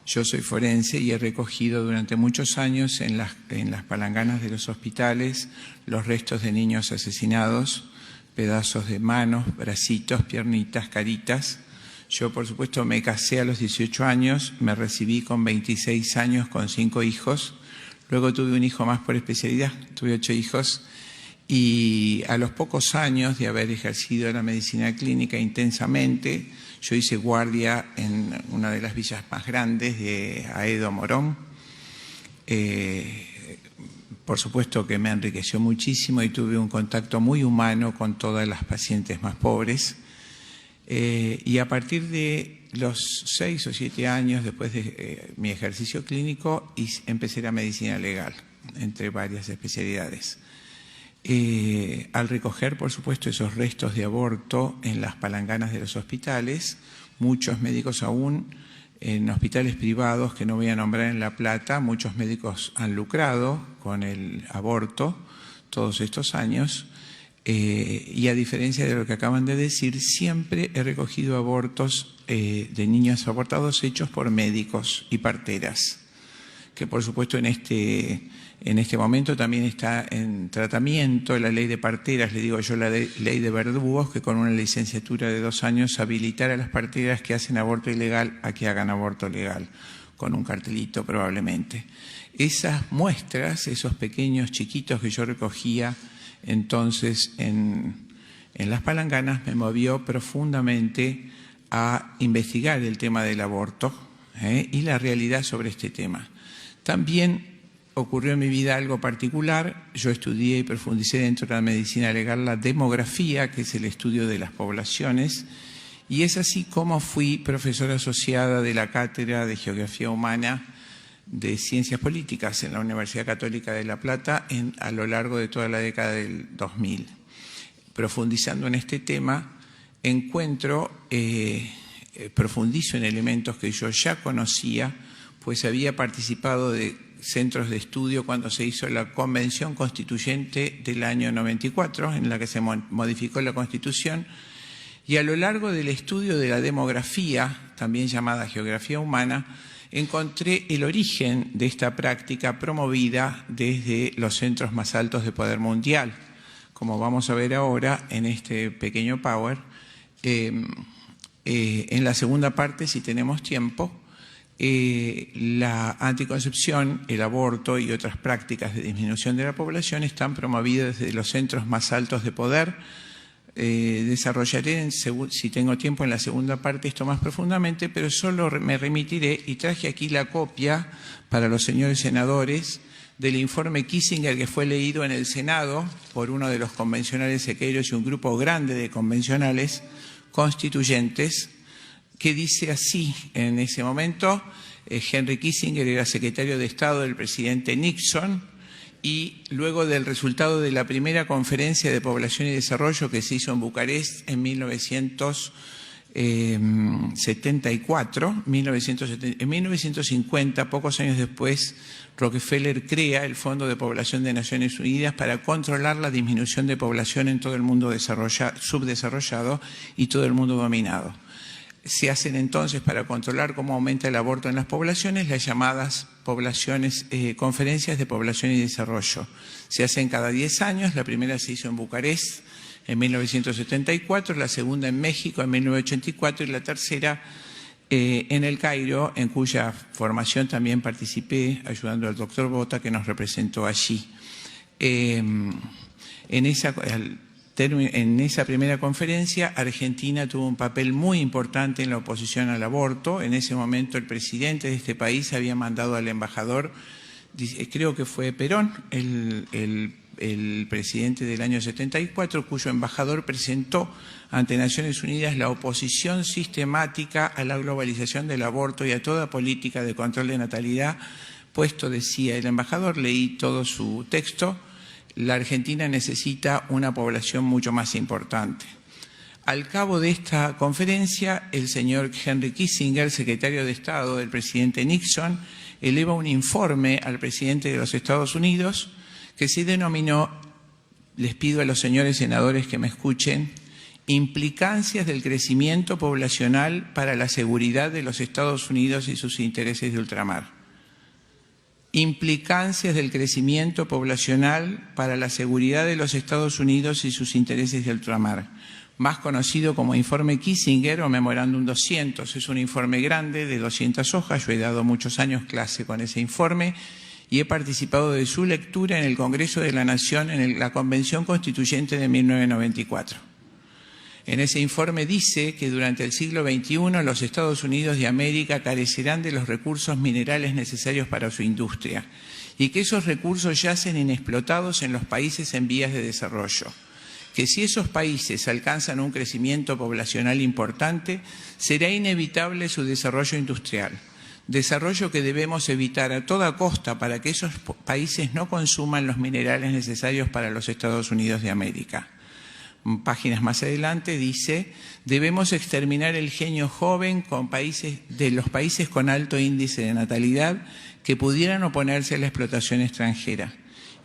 Yo soy forense y he recogido durante muchos años en las palanganas de los hospitales los restos de niños asesinados, pedazos de manos, bracitos, piernitas, caritas. Yo, por supuesto, me casé a los 18 años, me recibí con 26 años con 5 hijos. Luego tuve un hijo más por especialidad, tuve 8 hijos. Y a los pocos años de haber ejercido la medicina clínica intensamente, yo hice guardia en una de las villas más grandes de Aedo Morón. Por supuesto que me enriqueció muchísimo y tuve un contacto muy humano con todas las pacientes más pobres. Y a partir de los 6 o 7 años después de mi ejercicio clínico, empecé la medicina legal, entre varias especialidades. Al recoger, por supuesto, esos restos de aborto en las palanganas de los hospitales, muchos médicos aún en hospitales privados, que no voy a nombrar en La Plata, muchos médicos han lucrado con el aborto todos estos años, y a diferencia de lo que acaban de decir, siempre he recogido abortos de niños abortados hechos por médicos y parteras, que por supuesto en este momento también está en tratamiento la ley de parteras, le digo yo la ley de verdugos, que con una licenciatura de 2 años habilitar a las parteras que hacen aborto ilegal a que hagan aborto legal, con un cartelito probablemente. Esas muestras, esos pequeños chiquitos que yo recogía entonces en las palanganas, me movió profundamente a investigar el tema del aborto y la realidad sobre este tema. También ocurrió en mi vida algo particular. Yo estudié y profundicé dentro de la medicina legal la demografía, que es el estudio de las poblaciones, y es así como fui profesora asociada de la Cátedra de Geografía Humana de Ciencias Políticas en la Universidad Católica de La Plata a lo largo de toda la década del 2000. Profundizando en este tema, profundizo en elementos que yo ya conocía, pues había participado de centros de estudio cuando se hizo la Convención Constituyente del año 94, en la que se modificó la Constitución, y a lo largo del estudio de la demografía, también llamada geografía humana, encontré el origen de esta práctica promovida desde los centros más altos de poder mundial. Como vamos a ver ahora en este pequeño power, en la segunda parte, si tenemos tiempo, la anticoncepción, el aborto y otras prácticas de disminución de la población están promovidas desde los centros más altos de poder. Desarrollaré, si tengo tiempo, en la segunda parte esto más profundamente, pero solo me remitiré, y traje aquí la copia para los señores senadores del informe Kissinger, que fue leído en el Senado por uno de los convencionales Sequeiros y un grupo grande de convencionales constituyentes, que dice así en ese momento: Henry Kissinger era secretario de Estado del presidente Nixon, y luego del resultado de la primera conferencia de población y desarrollo que se hizo en Bucarest en 1974, en 1950, pocos años después, Rockefeller crea el Fondo de Población de Naciones Unidas para controlar la disminución de población en todo el mundo subdesarrollado y todo el mundo dominado. Se hacen entonces, para controlar cómo aumenta el aborto en las poblaciones, las llamadas conferencias de población y desarrollo. Se hacen cada 10 años, la primera se hizo en Bucarest en 1974, la segunda en México en 1984 y la tercera en El Cairo, en cuya formación también participé ayudando al doctor Bota, que nos representó allí. En esa primera conferencia, Argentina tuvo un papel muy importante en la oposición al aborto. En ese momento el presidente de este país había mandado al embajador, creo que fue Perón, el presidente del año 74, cuyo embajador presentó ante Naciones Unidas la oposición sistemática a la globalización del aborto y a toda política de control de natalidad, puesto, decía el embajador, leí todo su texto: la Argentina necesita una población mucho más importante. Al cabo de esta conferencia, el señor Henry Kissinger, secretario de Estado del presidente Nixon, eleva un informe al presidente de los Estados Unidos que se denominó, les pido a los señores senadores que me escuchen implicancias del crecimiento poblacional para la seguridad de los Estados Unidos y sus intereses de ultramar. Implicancias del crecimiento poblacional para la seguridad de los Estados Unidos y sus intereses de ultramar, más conocido como Informe Kissinger o Memorándum 200. Es un informe grande de 200 hojas. Yo he dado muchos años clase con ese informe y he participado de su lectura en el Congreso de la Nación en la Convención Constituyente de 1994. En ese informe dice que durante el siglo XXI los Estados Unidos de América carecerán de los recursos minerales necesarios para su industria y que esos recursos yacen inexplotados en los países en vías de desarrollo. Que si esos países alcanzan un crecimiento poblacional importante, será inevitable su desarrollo industrial, desarrollo que debemos evitar a toda costa para que esos países no consuman los minerales necesarios para los Estados Unidos de América. Páginas más adelante dice, debemos exterminar el genio joven de los países con alto índice de natalidad que pudieran oponerse a la explotación extranjera.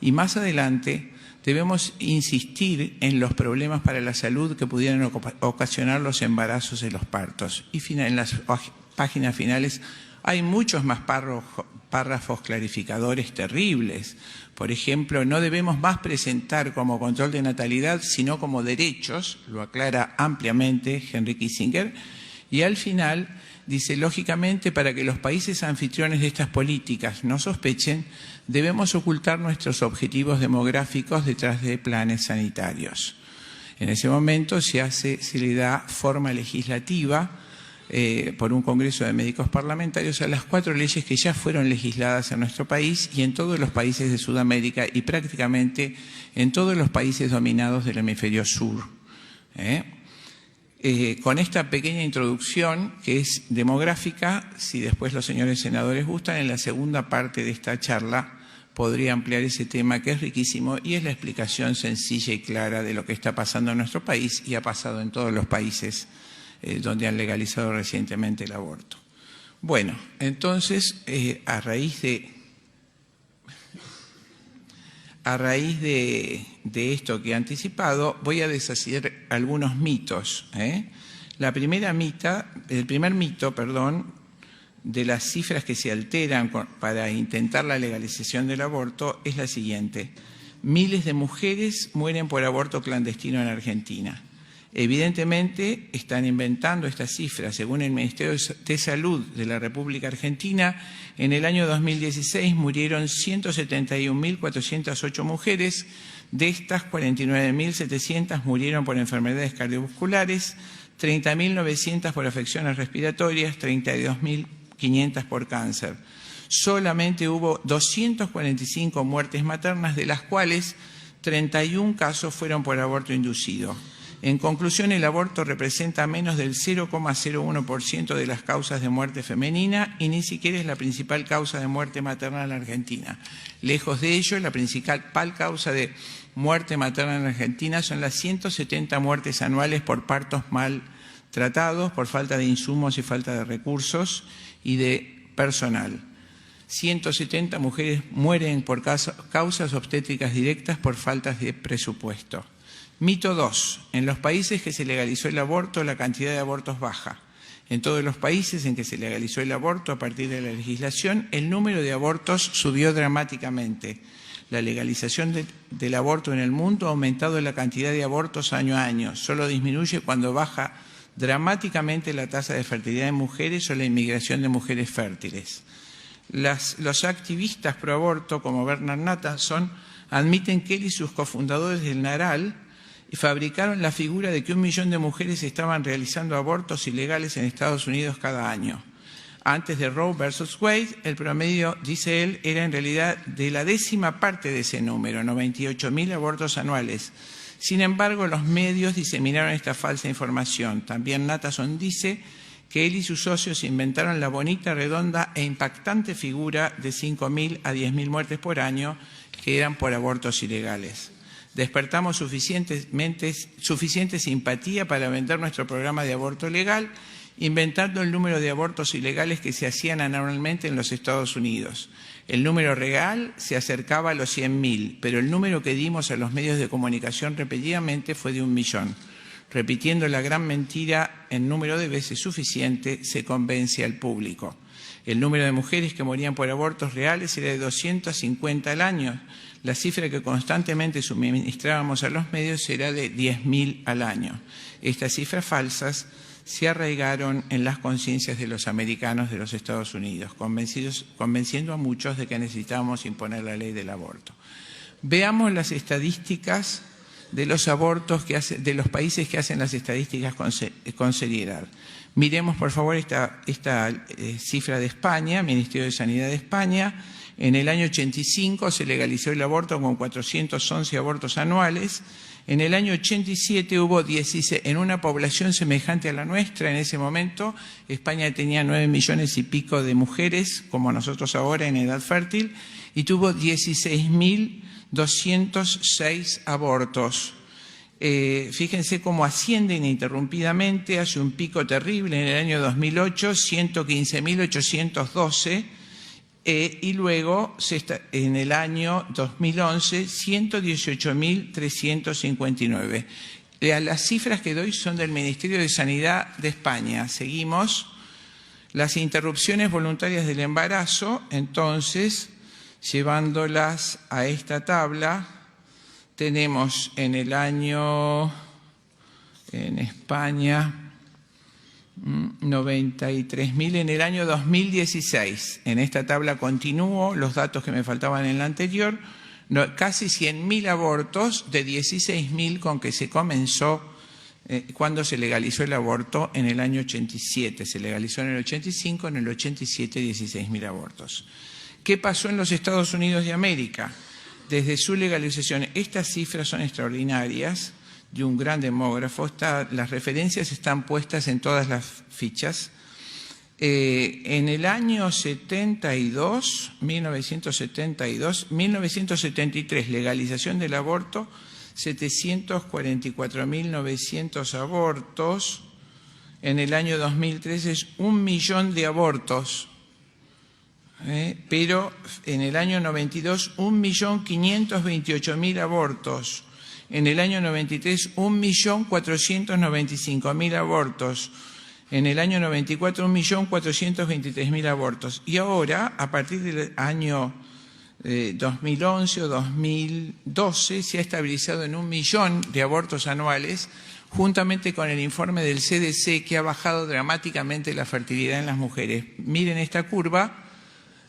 Y más adelante debemos insistir en los problemas para la salud que pudieran ocasionar los embarazos y los partos. Y en las páginas finales hay muchos más párrafos clarificadores terribles. Por ejemplo, no debemos más presentar como control de natalidad, sino como derechos, lo aclara ampliamente Henry Kissinger, y al final dice, lógicamente, para que los países anfitriones de estas políticas no sospechen, debemos ocultar nuestros objetivos demográficos detrás de planes sanitarios. En ese momento se le da forma legislativa por un Congreso de Médicos Parlamentarios a las 4 leyes que ya fueron legisladas en nuestro país y en todos los países de Sudamérica y prácticamente en todos los países dominados del hemisferio sur. Con esta pequeña introducción, que es demográfica, si después los señores senadores gustan, en la segunda parte de esta charla podría ampliar ese tema que es riquísimo y es la explicación sencilla y clara de lo que está pasando en nuestro país y ha pasado en todos los países donde han legalizado recientemente el aborto. Bueno, entonces, a raíz de esto que he anticipado, voy a deshacer algunos mitos. El primer mito, de las cifras que se alteran para intentar la legalización del aborto es la siguiente. Miles de mujeres mueren por aborto clandestino en Argentina. Evidentemente están inventando estas cifras. Según el Ministerio de Salud de la República Argentina, en el año 2016 murieron 171.408 mujeres. De estas, 49.700 murieron por enfermedades cardiovasculares, 30.900 por afecciones respiratorias, 32.500 por cáncer. Solamente hubo 245 muertes maternas, de las cuales 31 casos fueron por aborto inducido. En conclusión, el aborto representa menos del 0,01% de las causas de muerte femenina y ni siquiera es la principal causa de muerte materna en la Argentina. Lejos de ello, la principal causa de muerte materna en la Argentina son las 170 muertes anuales por partos mal tratados, por falta de insumos y falta de recursos y de personal. 170 mujeres mueren por causas obstétricas directas por faltas de presupuesto. Mito 2. En los países que se legalizó el aborto, la cantidad de abortos baja. En todos los países en que se legalizó el aborto a partir de la legislación, el número de abortos subió dramáticamente. La legalización del aborto en el mundo ha aumentado la cantidad de abortos año a año. Solo disminuye cuando baja dramáticamente la tasa de fertilidad de mujeres o la inmigración de mujeres fértiles. Los activistas pro aborto, como Bernard Nathanson, admiten que él y sus cofundadores del NARAL fabricaron la figura de que 1 millón de mujeres estaban realizando abortos ilegales en Estados Unidos cada año. Antes de Roe versus Wade, el promedio, dice él, era en realidad de la 10ª parte de ese número, 98.000 abortos anuales. Sin embargo, los medios diseminaron esta falsa información. También Nathanson dice que él y sus socios inventaron la bonita, redonda e impactante figura de 5.000 a 10.000 muertes por año que eran por abortos ilegales. Despertamos suficiente simpatía para vender nuestro programa de aborto legal, inventando el número de abortos ilegales que se hacían anualmente en los Estados Unidos. El número real se acercaba a los 100.000, pero el número que dimos a los medios de comunicación repetidamente fue de 1 millón. repitiendo la gran mentira en número de veces suficiente, se convence al público. El número de mujeres que morían por abortos reales era de 250 al año. La cifra que constantemente suministrábamos a los medios era de 10.000 al año. Estas cifras falsas se arraigaron en las conciencias de los americanos de los Estados Unidos, convenciendo a muchos de que necesitábamos imponer la ley del aborto. Veamos las estadísticas de los abortos de los países que hacen las estadísticas con seriedad. Miremos, por favor, esta cifra de España, Ministerio de Sanidad de España. En el año 85 se legalizó el aborto con 411 abortos anuales. En el año 87 hubo 16, en una población semejante a la nuestra, en ese momento, España tenía 9 millones y pico de mujeres, como nosotros ahora, en edad fértil, y tuvo 16.206 abortos. Fíjense cómo asciende ininterrumpidamente, hace un pico terrible en el año 2008, 115.812, y luego en el año 2011, 118.359. Las cifras que doy son del Ministerio de Sanidad de España. Seguimos. Las interrupciones voluntarias del embarazo, entonces, llevándolas a esta tabla, tenemos en el año, en España, 93.000 en el año 2016. En esta tabla continúo los datos que me faltaban en la anterior. Casi 100.000 abortos de 16.000 con que se comenzó cuando se legalizó el aborto en el año 87. Se legalizó en el 85, en el 87 16.000 abortos. ¿Qué pasó en los Estados Unidos de América? Desde su legalización, estas cifras son extraordinarias, de un gran demógrafo. Las referencias están puestas en todas las fichas. En el año 1973, legalización del aborto, 744.900 abortos. En el año 2013 es 1 millón de abortos. Pero en el año 92, 1.528.000 abortos. En el año 93, 1.495.000 abortos. En el año 94, 1.423.000 abortos. Y ahora, a partir del año 2011 o 2012, se ha estabilizado en 1 millón de abortos anuales, juntamente con el informe del CDC, que ha bajado dramáticamente la fertilidad en las mujeres. Miren esta curva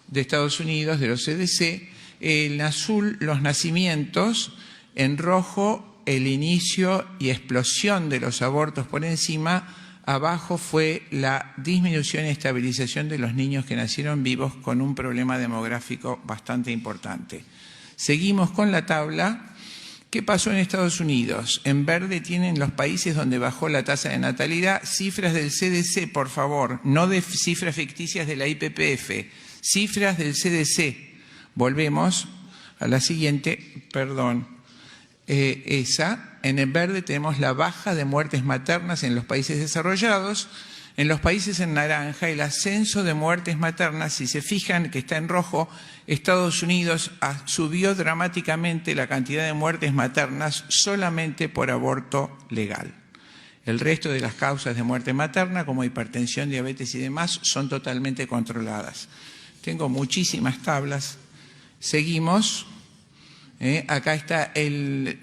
de Estados Unidos, de los CDC, en azul los nacimientos, en rojo el inicio y explosión de los abortos por encima, abajo fue la disminución y estabilización de los niños que nacieron vivos con un problema demográfico bastante importante. Seguimos con la tabla. ¿Qué pasó en Estados Unidos? En verde tienen los países donde bajó la tasa de natalidad. Cifras del CDC, por favor, no de cifras ficticias de la IPPF. Cifras del CDC. Volvemos a la siguiente, perdón. En el verde tenemos la baja de muertes maternas en los países desarrollados. En los países en naranja, el ascenso de muertes maternas. Si se fijan que está en rojo, Estados Unidos subió dramáticamente la cantidad de muertes maternas solamente por aborto legal. El resto de las causas de muerte materna, como hipertensión, diabetes y demás, son totalmente controladas. Tengo muchísimas tablas. Seguimos. Acá está el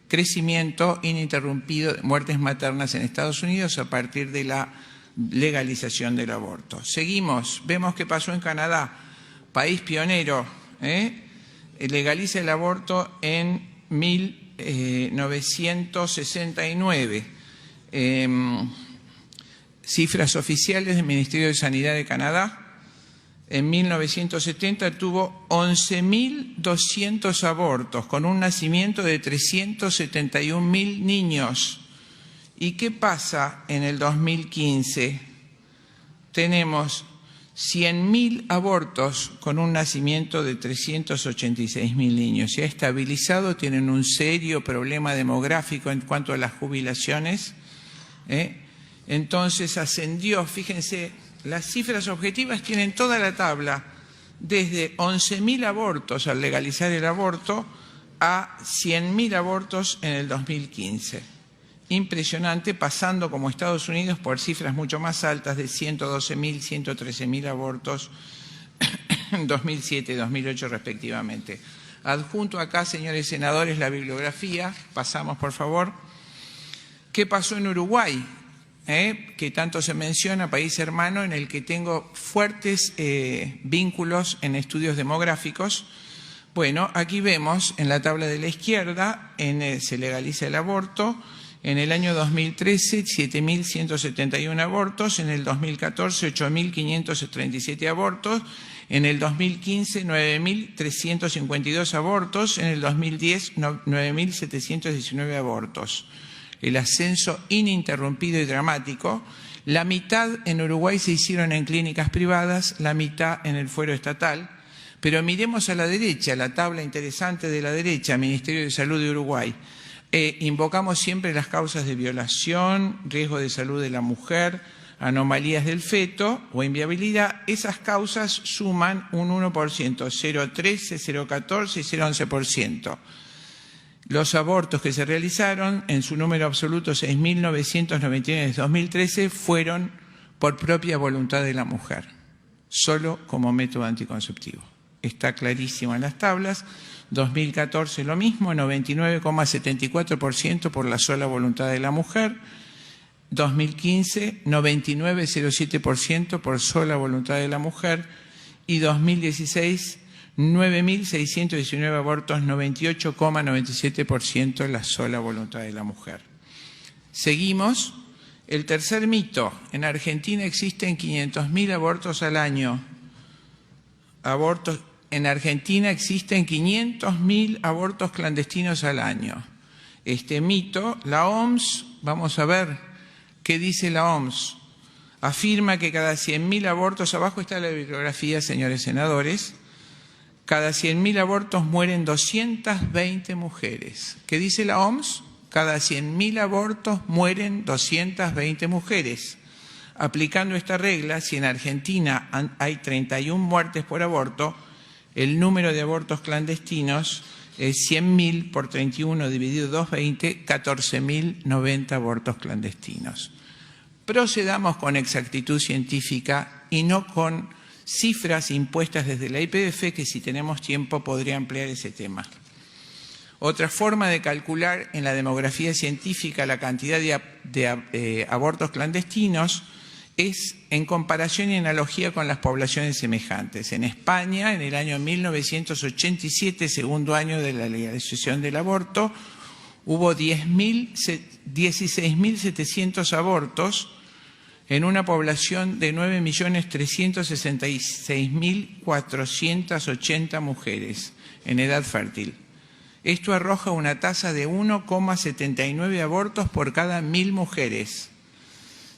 crecimiento ininterrumpido de muertes maternas en Estados Unidos a partir de la legalización del aborto. Seguimos. Vemos qué pasó en Canadá, país pionero. Legaliza el aborto en 1969. Cifras oficiales del Ministerio de Sanidad de Canadá. En 1970 tuvo 11.200 abortos, con un nacimiento de 371.000 niños. ¿Y qué pasa en el 2015? Tenemos 100.000 abortos con un nacimiento de 386.000 niños. Se ha estabilizado, tienen un serio problema demográfico en cuanto a las jubilaciones. Entonces ascendió, fíjense, las cifras objetivas tienen toda la tabla, desde 11.000 abortos al legalizar el aborto a 100.000 abortos en el 2015. Impresionante, pasando como Estados Unidos por cifras mucho más altas de 112.000, 113.000 abortos en 2007 y 2008 respectivamente. Adjunto acá, señores senadores, la bibliografía. Pasamos, por favor. ¿Qué pasó en Uruguay? Que tanto se menciona, país hermano en el que tengo fuertes vínculos en estudios demográficos. Bueno, aquí vemos en la tabla de la izquierda, se legaliza el aborto. En el año 2013, 7.171 abortos. En el 2014, 8.537 abortos. En el 2015, 9.352 abortos. En el 2010, 9.719 abortos. El ascenso ininterrumpido y dramático. La mitad en Uruguay se hicieron en clínicas privadas, la mitad en el fuero estatal. Pero miremos a la derecha, la tabla interesante de la derecha, Ministerio de Salud de Uruguay. Invocamos siempre las causas de violación, riesgo de salud de la mujer, anomalías del feto o inviabilidad. Esas causas suman un 1%, 0,13, 0,14 y 0,11%. Los abortos que se realizaron, en su número absoluto 6.999 en 2013, fueron por propia voluntad de la mujer, solo como método anticonceptivo. Está clarísimo en las tablas. 2014 lo mismo, 99,74% por la sola voluntad de la mujer. 2015, 99,07% por sola voluntad de la mujer. Y 2016, 9.619 abortos, 98,97% la sola voluntad de la mujer. Seguimos. El tercer mito. En Argentina existen 500.000 abortos al año. En Argentina existen 500.000 abortos clandestinos al año. Este mito, la OMS, vamos a ver qué dice la OMS. Afirma que cada 100.000 abortos, abajo está la bibliografía, señores senadores, cada 100.000 abortos mueren 220 mujeres. ¿Qué dice la OMS? Cada 100.000 abortos mueren 220 mujeres. Aplicando esta regla, si en Argentina hay 31 muertes por aborto, el número de abortos clandestinos es 100.000 por 31 dividido 220, 14.090 abortos clandestinos. Procedamos con exactitud científica y no con cifras impuestas desde la IPF, que si tenemos tiempo podría ampliar ese tema. Otra forma de calcular en la demografía científica la cantidad de abortos clandestinos es en comparación y analogía con las poblaciones semejantes. En España, en el año 1987, segundo año de la legalización del aborto, hubo 16.700 abortos en una población de 9.366.480 mujeres en edad fértil. Esto arroja una tasa de 1,79 abortos por cada 1.000 mujeres.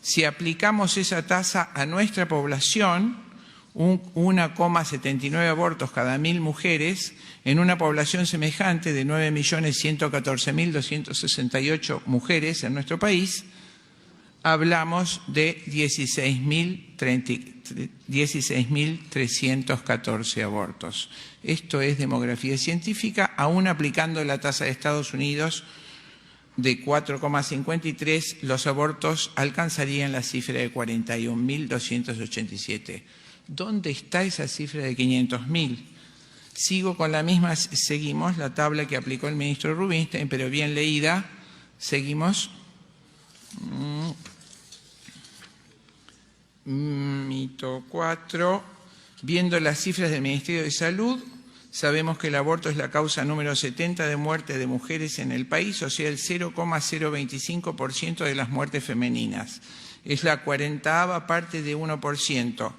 Si aplicamos esa tasa a nuestra población, 1,79 abortos cada 1.000 mujeres, en una población semejante de 9.114.268 mujeres en nuestro país, hablamos de 16.314 abortos. Esto es demografía científica, aún aplicando la tasa de Estados Unidos de 4,53, los abortos alcanzarían la cifra de 41.287. ¿Dónde está esa cifra de 500.000? Sigo con la misma, seguimos la tabla que aplicó el ministro Rubinstein, pero bien leída. Seguimos. Mito 4. Viendo las cifras del Ministerio de Salud, sabemos que el aborto es la causa número 70 de muerte de mujeres en el país, o sea, el 0,025% de las muertes femeninas. Es la 40ª parte de 1%.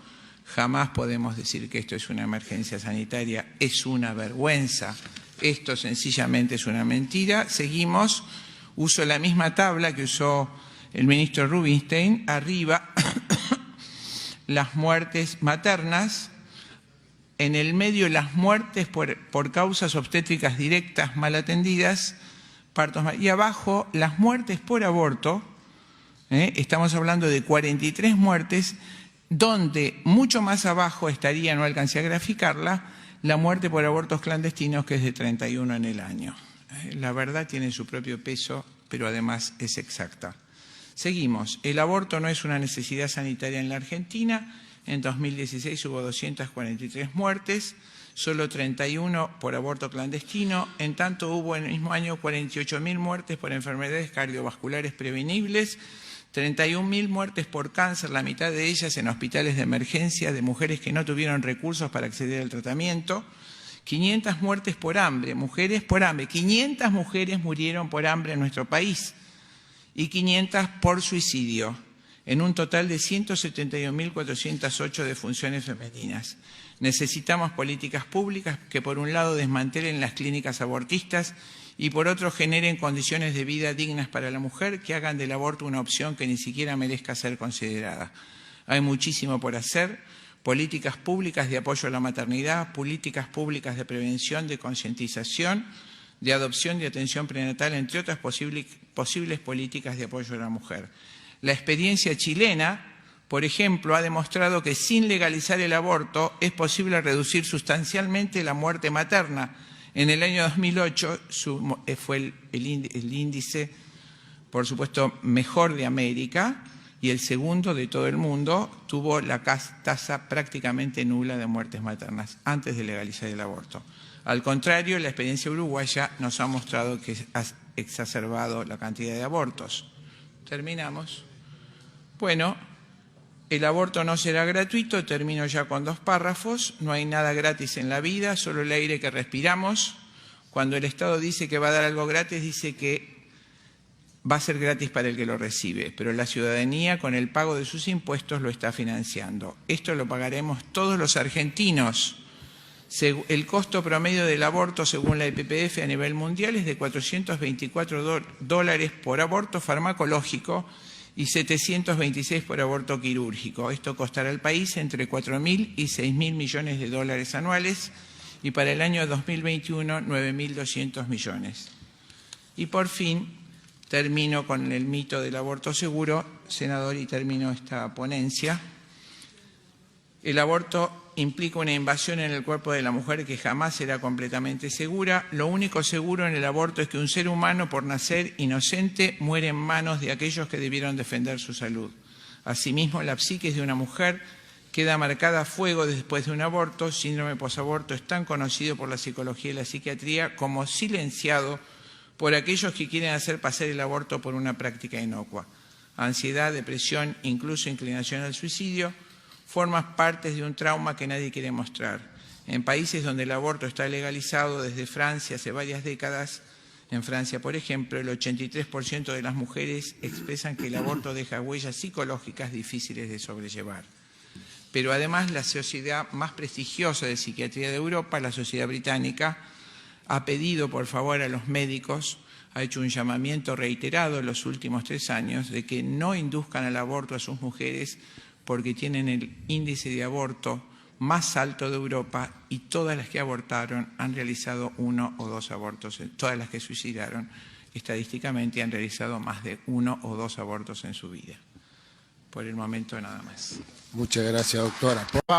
Jamás podemos decir que esto es una emergencia sanitaria, es una vergüenza. Esto sencillamente es una mentira. Seguimos, uso la misma tabla que usó el ministro Rubinstein. Arriba, las muertes maternas. En el medio, las muertes por causas obstétricas directas mal atendidas, partos mal. Y abajo, las muertes por aborto. Estamos hablando de 43 muertes, donde mucho más abajo estaría, no alcancé a graficarla, la muerte por abortos clandestinos, que es de 31 en el año. La verdad tiene su propio peso, pero además es exacta. Seguimos. El aborto no es una necesidad sanitaria en la Argentina. En 2016 hubo 243 muertes, solo 31 por aborto clandestino. En tanto hubo en el mismo año 48.000 muertes por enfermedades cardiovasculares prevenibles, 31.000 muertes por cáncer, la mitad de ellas en hospitales de emergencia de mujeres que no tuvieron recursos para acceder al tratamiento, 500 muertes por hambre, mujeres por hambre, 500 mujeres murieron por hambre en nuestro país y 500 por suicidio, en un total de 171.408 defunciones femeninas. Necesitamos políticas públicas que por un lado desmantelen las clínicas abortistas y por otro generen condiciones de vida dignas para la mujer que hagan del aborto una opción que ni siquiera merezca ser considerada. Hay muchísimo por hacer, políticas públicas de apoyo a la maternidad, políticas públicas de prevención, de concientización, de adopción y atención prenatal, entre otras posibles políticas de apoyo a la mujer. La experiencia chilena, por ejemplo, ha demostrado que sin legalizar el aborto es posible reducir sustancialmente la muerte materna. En el año 2008 fue el índice, por supuesto, mejor de América y el segundo de todo el mundo. Tuvo la tasa prácticamente nula de muertes maternas antes de legalizar el aborto. Al contrario, la experiencia uruguaya nos ha mostrado que ha exacerbado la cantidad de abortos. Terminamos. Bueno, el aborto no será gratuito, termino ya con 2 párrafos. No hay nada gratis en la vida, solo el aire que respiramos. Cuando el Estado dice que va a dar algo gratis, dice que va a ser gratis para el que lo recibe, pero la ciudadanía con el pago de sus impuestos lo está financiando. Esto lo pagaremos todos los argentinos. El costo promedio del aborto, según la EPPF a nivel mundial, es de $424 por aborto farmacológico y 726 por aborto quirúrgico. Esto costará al país entre 4.000 y 6.000 millones de dólares anuales y para el año 2021 9.200 millones. Y por fin termino con el mito del aborto seguro, senador, y termino esta ponencia. El aborto implica una invasión en el cuerpo de la mujer que jamás será completamente segura. Lo único seguro en el aborto es que un ser humano, por nacer inocente, muere en manos de aquellos que debieron defender su salud. Asimismo, la psiquis de una mujer queda marcada a fuego después de un aborto. Síndrome posaborto es tan conocido por la psicología y la psiquiatría como silenciado por aquellos que quieren hacer pasar el aborto por una práctica inocua. Ansiedad, depresión, incluso inclinación al suicidio, forman parte de un trauma que nadie quiere mostrar. En países donde el aborto está legalizado desde Francia hace varias décadas, en Francia, por ejemplo, el 83% de las mujeres expresan que el aborto deja huellas psicológicas difíciles de sobrellevar. Pero además la sociedad más prestigiosa de psiquiatría de Europa, la Sociedad Británica, ha pedido por favor a los médicos, ha hecho un llamamiento reiterado en los últimos 3 años de que no induzcan al aborto a sus mujeres porque tienen el índice de aborto más alto de Europa y todas las que abortaron han realizado 1 o 2 abortos, todas las que suicidaron estadísticamente han realizado más de 1 o 2 abortos en su vida. Por el momento nada más. Muchas gracias, doctora. Por favor.